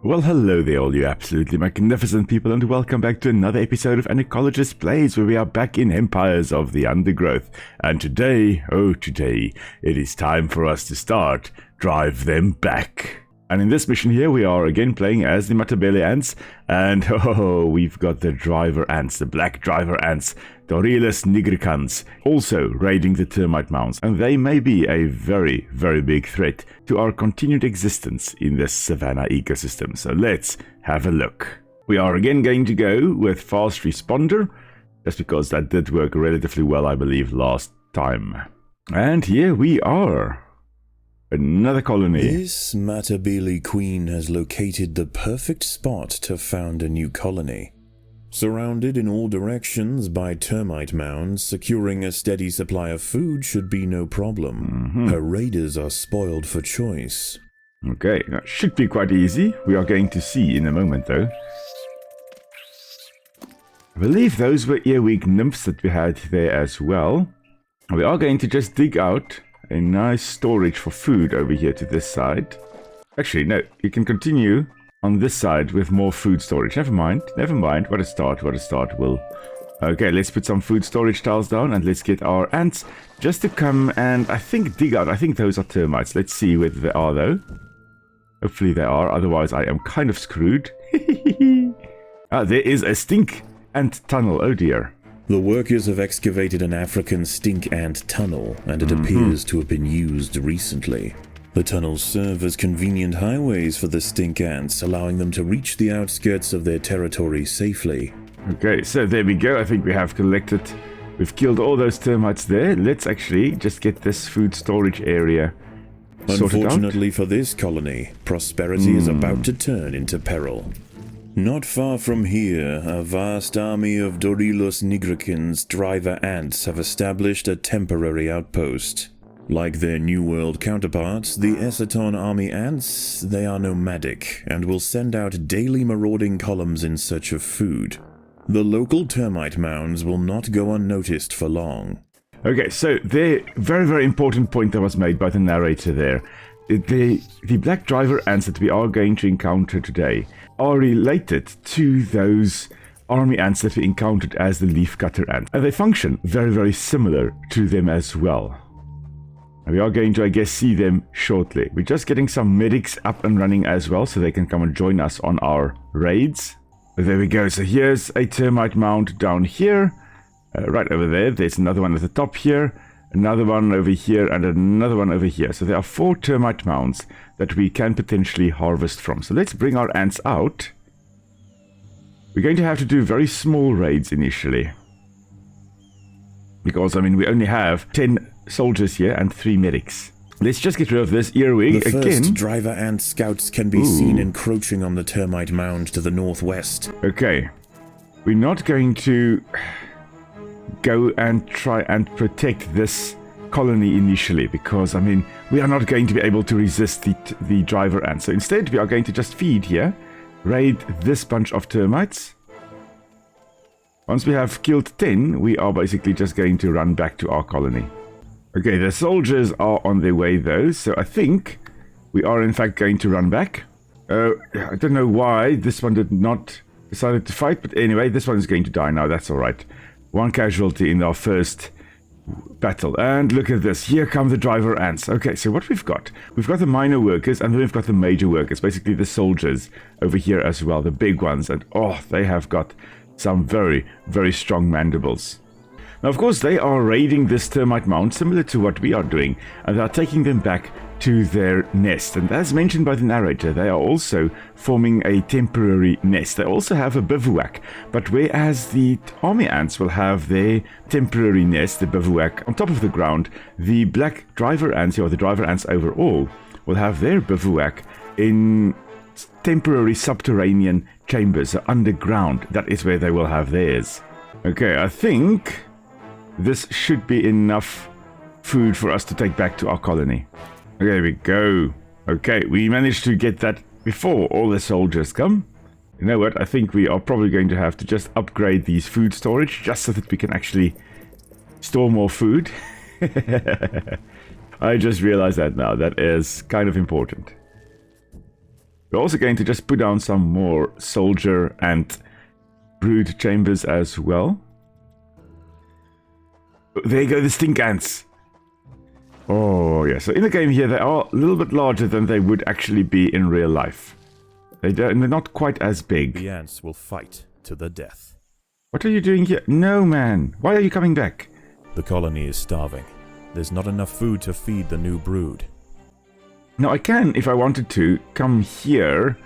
Well, hello there, all you absolutely magnificent people, and welcome back to another episode of An Ecologist Plays, where we are back in Empires of the Undergrowth. And today, it is time for us to start Drive Them Back. And in this mission here, we are again playing as the Matabele Ants, and we've got the driver ants, the black driver ants, Dorylus nigricans, also raiding the termite mounds, and they may be a very, very big threat to our continued existence in this savanna ecosystem. So let's have a look. We are again going to go with fast responder, just because that did work relatively well, I believe, last time. And here we are. Another colony. This Matabele queen has located the perfect spot to found a new colony. Surrounded in all directions by termite mounds, securing a steady supply of food should be no problem. Her raiders are spoiled for choice. Okay, that should be quite easy. We are going to see in a moment, though. I believe those were earwig nymphs that we had there as well. We are going to just dig out a nice storage for food over here to this side. Actually, no, you can continue on this side with more food storage. Never mind. What a start. Okay, let's put some food storage tiles down and let's get our ants just to come and, I think, dig out. I think those are termites. Let's see whether they are, though. Hopefully they are, otherwise I am kind of screwed. There is a stink ant tunnel. Oh dear. The workers have excavated an African stink ant tunnel, and it appears to have been used recently. The tunnels serve as convenient highways for the stink ants, allowing them to reach the outskirts of their territory safely. Okay, so there we go. I think we have collected, we've killed all those termites there. Let's actually just get this food storage area sorted out. Unfortunately for this colony, prosperity is about to turn into peril. Not far from here, a vast army of Dorylus nigricans driver ants have established a temporary outpost. Like their New World counterparts, the Eceton army ants, they are nomadic and will send out daily marauding columns in search of food. The local termite mounds will not go unnoticed for long. Okay, so the very, very important point that was made by the narrator there. The black driver ants that we are going to encounter today are related to those army ants that we encountered as the leafcutter ants. And they function very, very similar to them as well. And we are going to, I guess, see them shortly. We're just getting some medics up and running as well, so they can come and join us on our raids. There we go. So here's a termite mound down here. Right over there. There's another one at the top here. Another one over here, and another one over here. So there are 4 termite mounds that we can potentially harvest from. So let's bring our ants out. We're going to have to do very small raids initially. Because, I mean, we only have 10 soldiers here and 3 medics. Let's just get rid of this earwig again. The first driver ant scouts can be seen encroaching on the termite mound to the northwest. Okay. We're not going to go and try and protect this colony initially, because, I mean, we are not going to be able to resist the driver ants. So instead, we are going to just feed here, raid this bunch of termites. Once we have killed 10, we are basically just going to run back to our colony. Okay, the soldiers are on their way, though, so I think we are, in fact, going to run back. I don't know why this one did not decide to fight, but anyway, this one is going to die now. That's all right. 1 casualty in our first battle. And look at this. Here come the driver ants. Okay, so what we've got the minor workers, and then we've got the major workers, basically the soldiers over here as well, the big ones. And they have got some very, very strong mandibles. Now, of course, they are raiding this termite mound, similar to what we are doing, and they are taking them back to their nest. And as mentioned by the narrator, they are also forming a temporary nest. They also have a bivouac, but whereas the army ants will have their temporary nest, the bivouac, on top of the ground, the black driver ants, or the driver ants overall, will have their bivouac in temporary subterranean chambers, so underground. That is where they will have theirs. Okay, I think this should be enough food for us to take back to our colony. Okay, there we go. Okay, we managed to get that before all the soldiers come. You know what? I think we are probably going to have to just upgrade these food storage just so that we can actually store more food. I just realized that now. That is kind of important. We're also going to just put down some more soldier and brood chambers as well. There you go, the stink ants. Oh, yeah. So in the game here, they are a little bit larger than they would actually be in real life. They're not quite as big. The ants will fight to the death. What are you doing here? No, man. Why are you coming back? The colony is starving. There's not enough food to feed the new brood. Now, I can, if I wanted to, come here.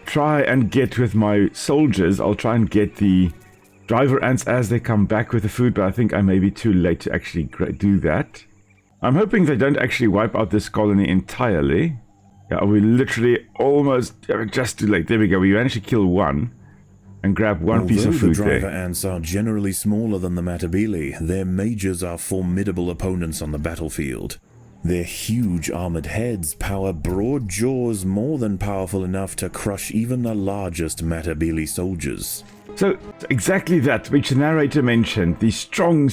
Try and get with my soldiers. I'll try and get the driver ants as they come back with the food, but I think I may be too late to actually do that. I'm hoping they don't actually wipe out this colony entirely. Yeah, we literally almost just too late. There we go. We managed to kill one and grab one piece of food there. Although the driver ants are generally smaller than the Matabele, their majors are formidable opponents on the battlefield. Their huge armored heads power broad jaws more than powerful enough to crush even the largest Matabele soldiers. So, exactly that which the narrator mentioned, the strong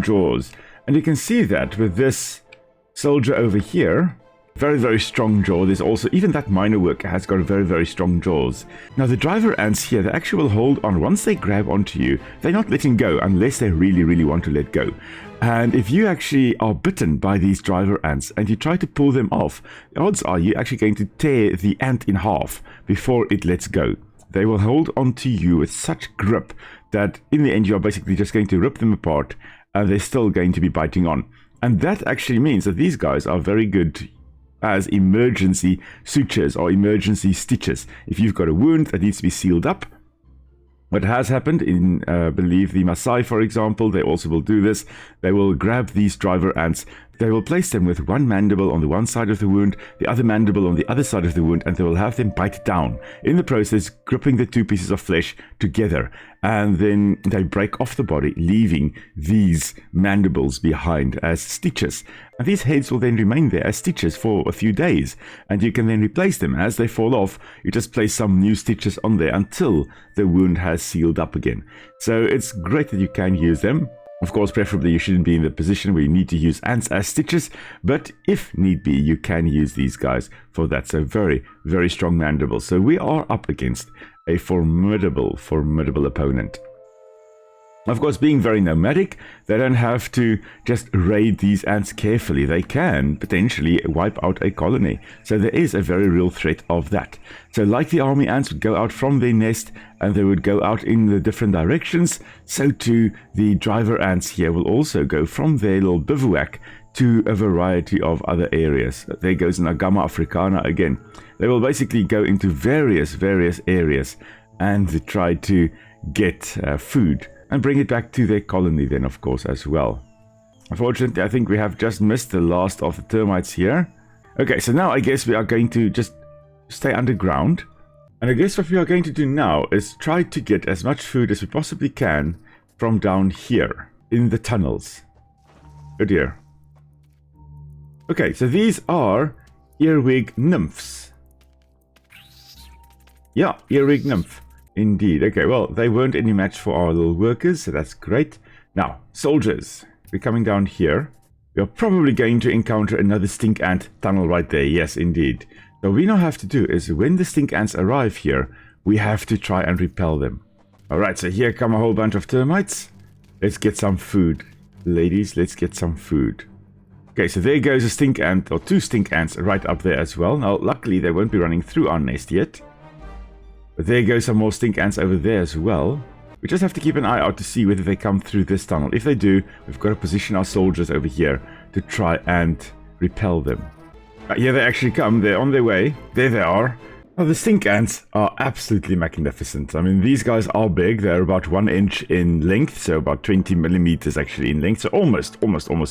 jaws. And you can see that with this soldier over here. Very, very strong jaw. There's also, even that miner worker has got very, very strong jaws. Now, the driver ants here, they actually will hold on. Once they grab onto you, they're not letting go unless they really, really want to let go. And if you actually are bitten by these driver ants and you try to pull them off, the odds are you're actually going to tear the ant in half before it lets go. They will hold onto you with such grip that in the end, you're basically just going to rip them apart and they're still going to be biting on. And that actually means that these guys are very good as emergency sutures or emergency stitches. If you've got a wound that needs to be sealed up, what has happened in, I believe, the Maasai, for example, they also will do this. They will grab these driver ants. They will place them with one mandible on the one side of the wound, the other mandible on the other side of the wound, and they will have them bite down. In the process, gripping the two pieces of flesh together. And then they break off the body, leaving these mandibles behind as stitches. And these heads will then remain there as stitches for a few days. And you can then replace them. As they fall off, you just place some new stitches on there until the wound has sealed up again. So it's great that you can use them. Of course, preferably you shouldn't be in the position where you need to use ants as stitches, but if need be, you can use these guys for that. So very, very strong mandibles. So we are up against a formidable opponent. Of course, being very nomadic, they don't have to just raid these ants carefully. They can potentially wipe out a colony. So there is a very real threat of that. So like the army ants would go out from their nest and they would go out in the different directions, so too the driver ants here will also go from their little bivouac to a variety of other areas. There goes an Agama africana again. They will basically go into various areas and try to get food and bring it back to their colony then, of course, as well. Unfortunately, I think we have just missed the last of the termites here. Okay, so now I guess we are going to just stay underground. And I guess what we are going to do now is try to get as much food as we possibly can from down here in the tunnels. Oh dear. Okay, so these are earwig nymphs. Yeah, earwig nymph. Indeed. Okay, well, they weren't any match for our little workers, so that's great. Now, soldiers, we're coming down here. We are probably going to encounter another stink ant tunnel right there. Yes, indeed. So what we now have to do is when the stink ants arrive here, we have to try and repel them. Alright, so here come a whole bunch of termites. Let's get some food. Ladies, let's get some food. Okay, so there goes a stink ant, or two stink ants right up there as well. Now, luckily, they won't be running through our nest yet. But there go some more stink ants over there as well. We just have to keep an eye out to see whether they come through this tunnel. If they do, we've got to position our soldiers over here to try and repel them. Here they actually come. They're on their way. There they are. Now, the stink ants are absolutely magnificent. I mean, these guys are big. They're about 1 inch in length, so about 20 millimeters actually in length. So almost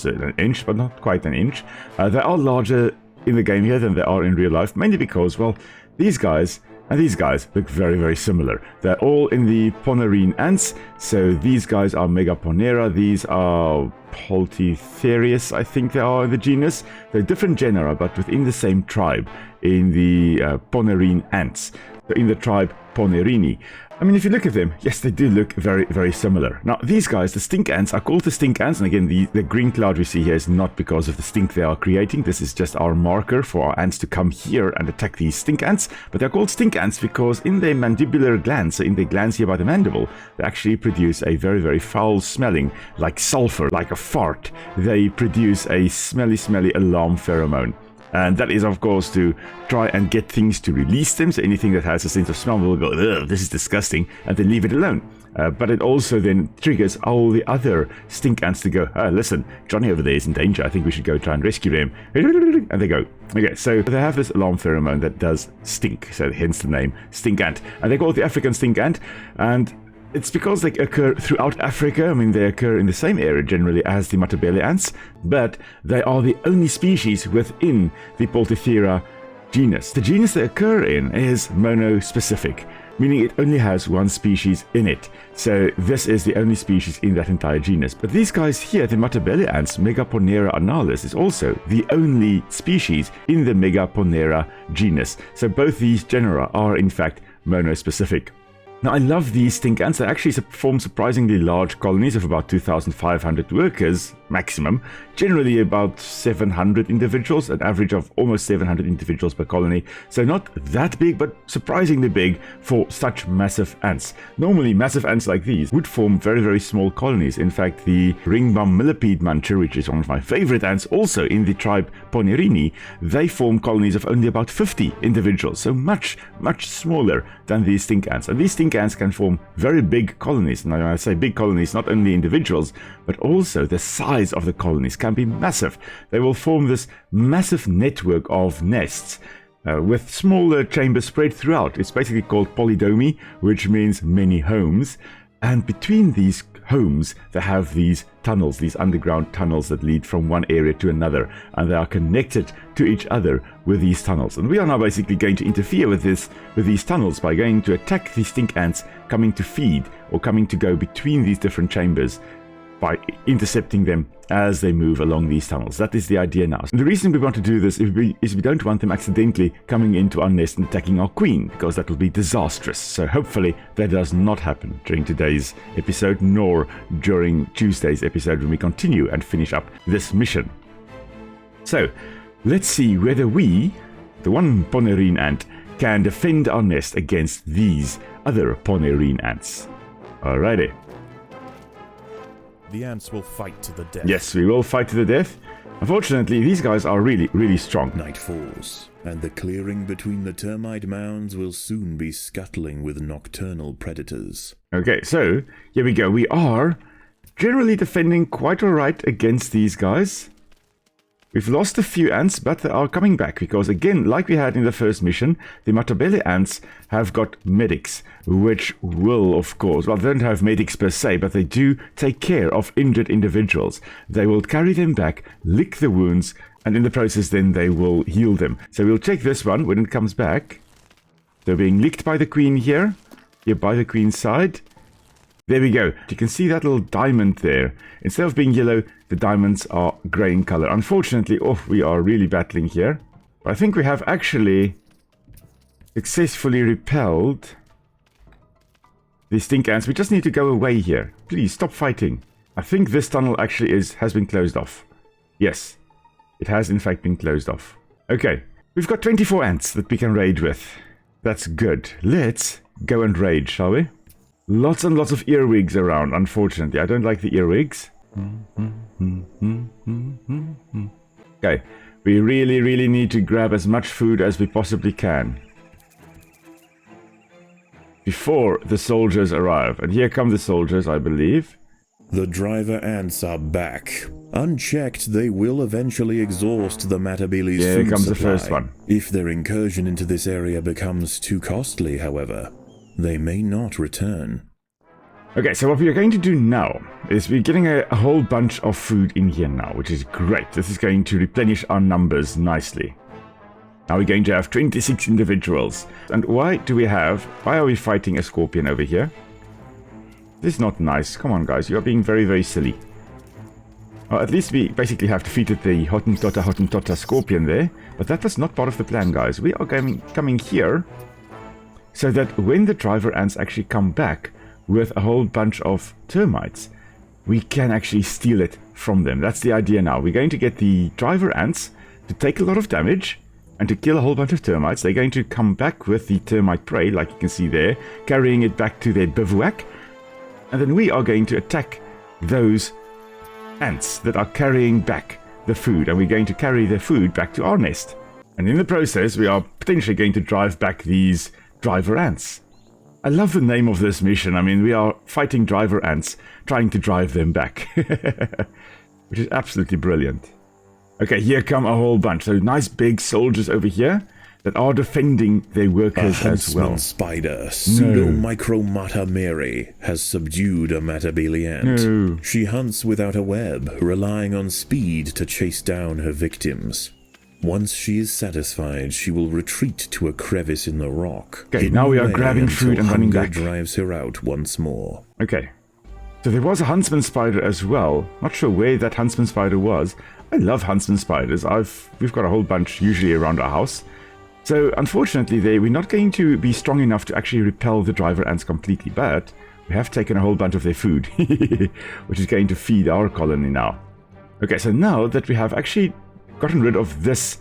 an inch, but not quite an inch. They are larger in the game here than they are in real life, mainly because, well, these guys and these guys look very, very similar. They're all in the Ponerine ants, so these guys are Megaponera, these are Poltitherius, I think they are the genus. They're different genera, but within the same tribe, in the Ponerine ants. So in the tribe Ponerini. I mean, if you look at them, yes, they do look very, very similar. Now, these guys, the stink ants, are called the stink ants. And again, the green cloud we see here is not because of the stink they are creating. This is just our marker for our ants to come here and attack these stink ants. But they're called stink ants because in their mandibular glands, so in their glands here by the mandible, they actually produce a very, very foul smelling, like sulfur, like a fart. They produce a smelly, smelly alarm pheromone. And that is, of course, to try and get things to release them. So anything that has a sense of smell will go, ugh, this is disgusting, and then leave it alone. But it also then triggers all the other stink ants to go, listen, Johnny over there is in danger. I think we should go try and rescue him. And they go. Okay, so they have this alarm pheromone that does stink. So hence the name stink ant. And they call it the African stink ant. And it's because they occur throughout Africa. I mean, they occur in the same area generally as the Matabele ants, but they are the only species within the Poltithera genus. The genus they occur in is monospecific, meaning it only has one species in it. So this is the only species in that entire genus. But these guys here, the Matabele ants, Megaponera analis, is also the only species in the Megaponera genus. So both these genera are in fact monospecific. Now, I love these stink ants. They actually form surprisingly large colonies of about 2,500 workers maximum, generally about 700 individuals, an average of almost 700 individuals per colony. So not that big, but surprisingly big for such massive ants. Normally, massive ants like these would form very, very small colonies. In fact, the ringbum millipede muncher, which is one of my favorite ants, also in the tribe Ponerini, they form colonies of only about 50 individuals. So much, much smaller than these stink ants. And these stink ants can form very big colonies. Now, when I say big colonies, not only individuals, but also the size of the colonies can be massive. They will form this massive network of nests with smaller chambers spread throughout. It's basically called polydomy, which means many homes. And between these homes, they have these tunnels, these underground tunnels that lead from one area to another, and they are connected to each other with these tunnels. And we are now basically going to interfere with these tunnels by going to attack the stink ants coming to feed or coming to go between these different chambers by intercepting them as they move along these tunnels. That is the idea now. And the reason we want to do this is we don't want them accidentally coming into our nest and attacking our queen, because that will be disastrous. So hopefully that does not happen during today's episode, nor during Tuesday's episode when we continue and finish up this mission. So let's see whether we, the one Ponerine ant, can defend our nest against these other Ponerine ants. Alrighty. The ants will fight to the death. Yes, we will fight to the death. Unfortunately, these guys are really, really strong. Night falls, and the clearing between the termite mounds will soon be scuttling with nocturnal predators. Okay, so here we go. We are generally defending quite alright against these guys. We've lost a few ants, but they are coming back because, again, like we had in the first mission, the Matabele ants have got medics, which will, of course, well, they don't have medics per se, but they do take care of injured individuals. They will carry them back, lick the wounds, and in the process, then they will heal them. So we'll check this one when it comes back. They're being licked by the queen here by the queen's side. There we go. You can see that little diamond there. Instead of being yellow, the diamonds are grey in color. Unfortunately, we are really battling here. But I think we have actually successfully repelled the stink ants. We just need to go away here. Please, stop fighting. I think this tunnel actually has been closed off. Yes, it has in fact been closed off. Okay, we've got 24 ants that we can raid with. That's good. Let's go and raid, shall we? Lots and lots of earwigs around, unfortunately. I don't like the earwigs. Okay, we really, really need to grab as much food as we possibly can before the soldiers arrive. And here come the soldiers, I believe. The driver ants are back. Unchecked, they will eventually exhaust the Matabele's Here food comes supply. the first one. If their incursion into this area becomes too costly, however, they may not return. Okay, so what we are going to do now is we're getting a whole bunch of food in here now, which is great. This is going to replenish our numbers nicely. Now we're going to have 26 individuals. And why are we fighting a scorpion over here? This is not nice. Come on, guys. You are being very, very silly. Well, at least we basically have defeated the Hottentotta scorpion there. But that was not part of the plan, guys. We are coming here so that when the driver ants actually come back with a whole bunch of termites, we can actually steal it from them. That's the idea now. We're going to get the driver ants to take a lot of damage and to kill a whole bunch of termites. They're going to come back with the termite prey, like you can see there, carrying it back to their bivouac. And then we are going to attack those ants that are carrying back the food. And we're going to carry their food back to our nest. And in the process, we are potentially going to drive back these driver ants. I love the name of this mission. I mean, we are fighting driver ants, trying to drive them back. Which is absolutely brilliant. Okay, here come a whole bunch. So nice big soldiers over here that are defending their workers as well. A huntsman spider, Pseudomicromata Mary, has subdued a Matabele ant. No. She hunts without a web, relying on speed to chase down her victims. Once she is satisfied, she will retreat to a crevice in the rock. Okay, now we are grabbing food and running back. Drives her out once more. Okay. So there was a huntsman spider as well. Not sure where that huntsman spider was. I love huntsman spiders. We've got a whole bunch usually around our house. So unfortunately we're not going to be strong enough to actually repel the driver ants completely, but we have taken a whole bunch of their food, which is going to feed our colony now. Okay, so now that we have actually gotten rid of this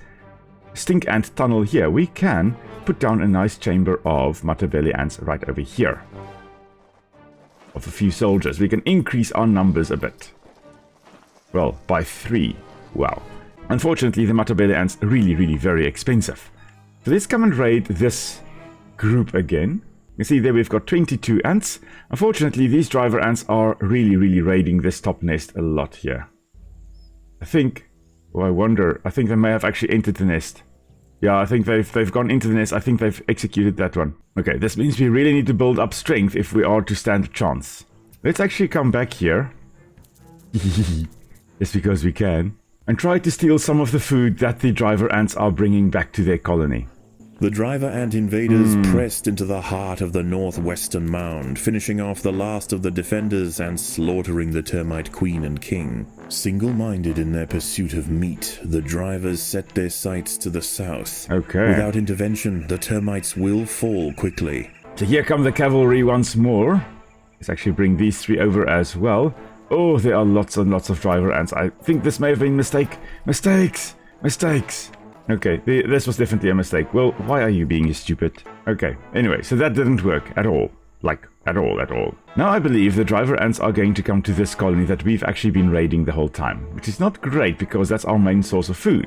stink ant tunnel here, we can put down a nice chamber of Matabele ants right over here. Of a few soldiers. We can increase our numbers a bit. Well, by 3. Wow. Unfortunately, the Matabele ants are really, really very expensive. So let's come and raid this group again. You see there we've got 22 ants. Unfortunately, these driver ants are really, really raiding this top nest a lot here. I think they may have actually entered the nest. Yeah, I think they've gone into the nest. I think they've executed that one. Okay, this means we really need to build up strength if we are to stand a chance. Let's actually come back here. Just because we can. And try to steal some of the food that the driver ants are bringing back to their colony. The driver ant invaders pressed into the heart of the northwestern mound, finishing off the last of the defenders and slaughtering the termite queen and king. Single-minded in their pursuit of meat, the drivers set their sights to the south. Okay. Without intervention, the termites will fall quickly. So here come the cavalry once more. Let's actually bring these 3 over as well. Oh, there are lots and lots of driver ants. I think this may have been a mistake. Mistakes! Okay, this was definitely a mistake. Well, why are you being stupid? Okay, anyway, so that didn't work at all. Like, at all. Now I believe the driver ants are going to come to this colony that we've actually been raiding the whole time. Which is not great, because that's our main source of food.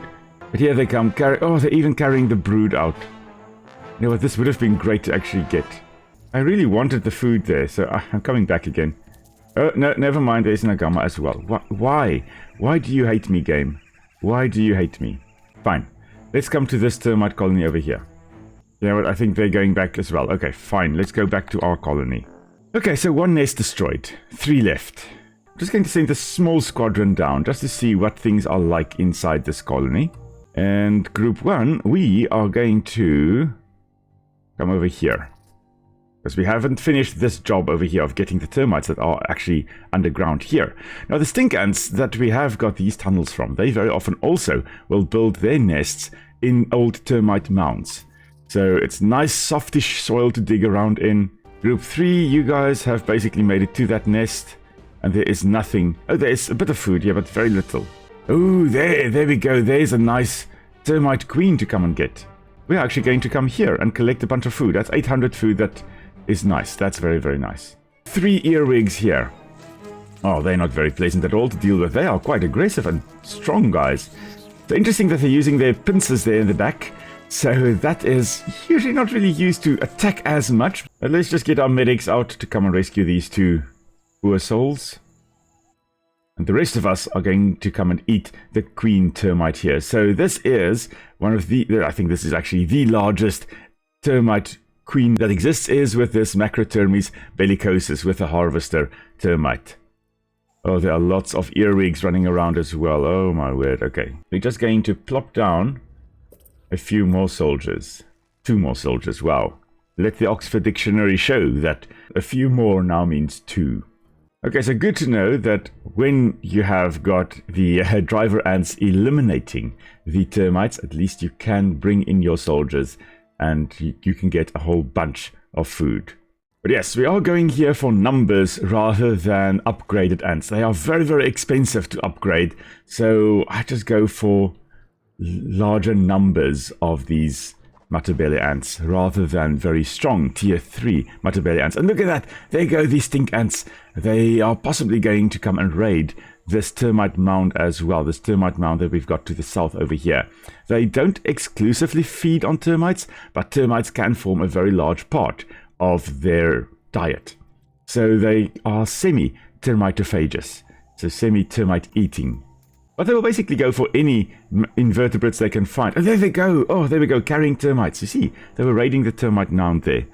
But here they come, they're even carrying the brood out. You know what, this would have been great to actually get. I really wanted the food there, so I'm coming back again. Oh, no, never mind, there's an agama as well. Why? Why do you hate me, game? Why do you hate me? Fine. Let's come to this termite colony over here. You know what, I think they're going back as well. Okay, fine, let's go back to our colony. Okay, so 1 nest destroyed. 3 left. I'm just going to send a small squadron down just to see what things are like inside this colony. And group 1, we are going to come over here. Because we haven't finished this job over here of getting the termites that are actually underground here. Now the stink ants that we have got these tunnels from, they very often also will build their nests in old termite mounds. So it's nice softish soil to dig around in. Group 3, you guys have basically made it to that nest. And there is nothing. Oh, there is a bit of food here, but very little. Oh, there we go. There's a nice termite queen to come and get. We're actually going to come here and collect a bunch of food. That's 800 food. That is nice. That's very, very nice. 3 earwigs here. Oh, they're not very pleasant at all to deal with. They are quite aggressive and strong, guys. It's interesting that they're using their pincers there in the back. So that is usually not really used to attack as much. But let's just get our medics out to come and rescue these 2 poor souls. And the rest of us are going to come and eat the queen termite here. So this is one of the, I think this is actually the largest termite queen that exists, is with this Macrotermes bellicosus with a harvester termite. Oh, there are lots of earwigs running around as well. Oh my word. Okay. We're just going to plop down a few more soldiers. 2 more soldiers. Wow. Let the Oxford Dictionary show that a few more now means 2. Okay, so good to know that when you have got the driver ants eliminating the termites, at least you can bring in your soldiers and you can get a whole bunch of food. But yes, we are going here for numbers rather than upgraded ants. They are very, very expensive to upgrade, so I just go for larger numbers of these Matabele ants rather than very strong tier 3 Matabele ants. And look at that, there go these stink ants. They are possibly going to come and raid this termite mound as well, this termite mound that we've got to the south over here. They don't exclusively feed on termites, but termites can form a very large part of their diet. So they are semi-termitophagus, so semi-termite eating. But they will basically go for any invertebrates they can find. Oh, there they go. Oh, there we go, carrying termites. You see, they were raiding the termite mound there.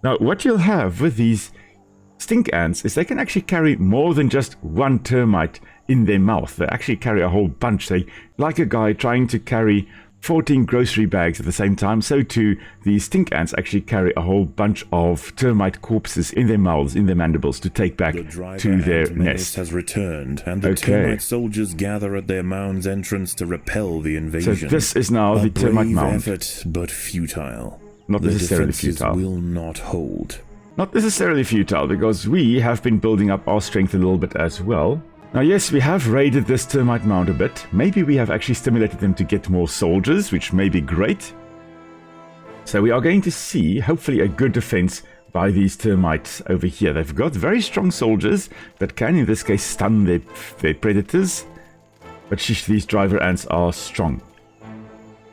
Now, what you'll have with these stink ants is they can actually carry more than just one termite in their mouth. They actually carry a whole bunch. They, like a guy trying to carry 14 grocery bags at the same time, so too the stink ants actually carry a whole bunch of termite corpses in their mouths, in their mandibles, to take back to their nest. Has returned, and the termite soldiers gather at their mound's entrance to repel the invasion. So this is now the termite mound. Effort, but futile. Not necessarily futile. Will not hold. Not necessarily futile, because we have been building up our strength a little bit as well. Now, yes, we have raided this termite mound a bit. Maybe we have actually stimulated them to get more soldiers, which may be great. So we are going to see, hopefully, a good defense by these termites over here. They've got very strong soldiers that can, in this case, stun their predators. But these driver ants are strong.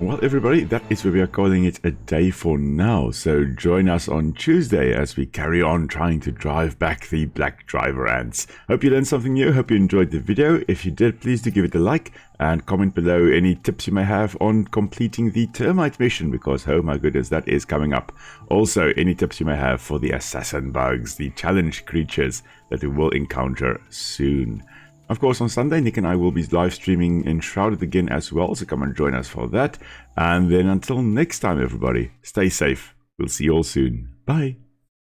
Well, everybody, that is where we are calling it a day for now. So join us on Tuesday as we carry on trying to drive back the black driver ants. Hope you learned something new. Hope you enjoyed the video. If you did, please do give it a like and comment below any tips you may have on completing the termite mission, because oh my goodness, that is coming up. Also, any tips you may have for the assassin bugs, the challenge creatures that we will encounter soon. Of course, on Sunday, Nick and I will be live streaming Enshrouded again as well, so come and join us for that. And then until next time, everybody, stay safe. We'll see you all soon. Bye.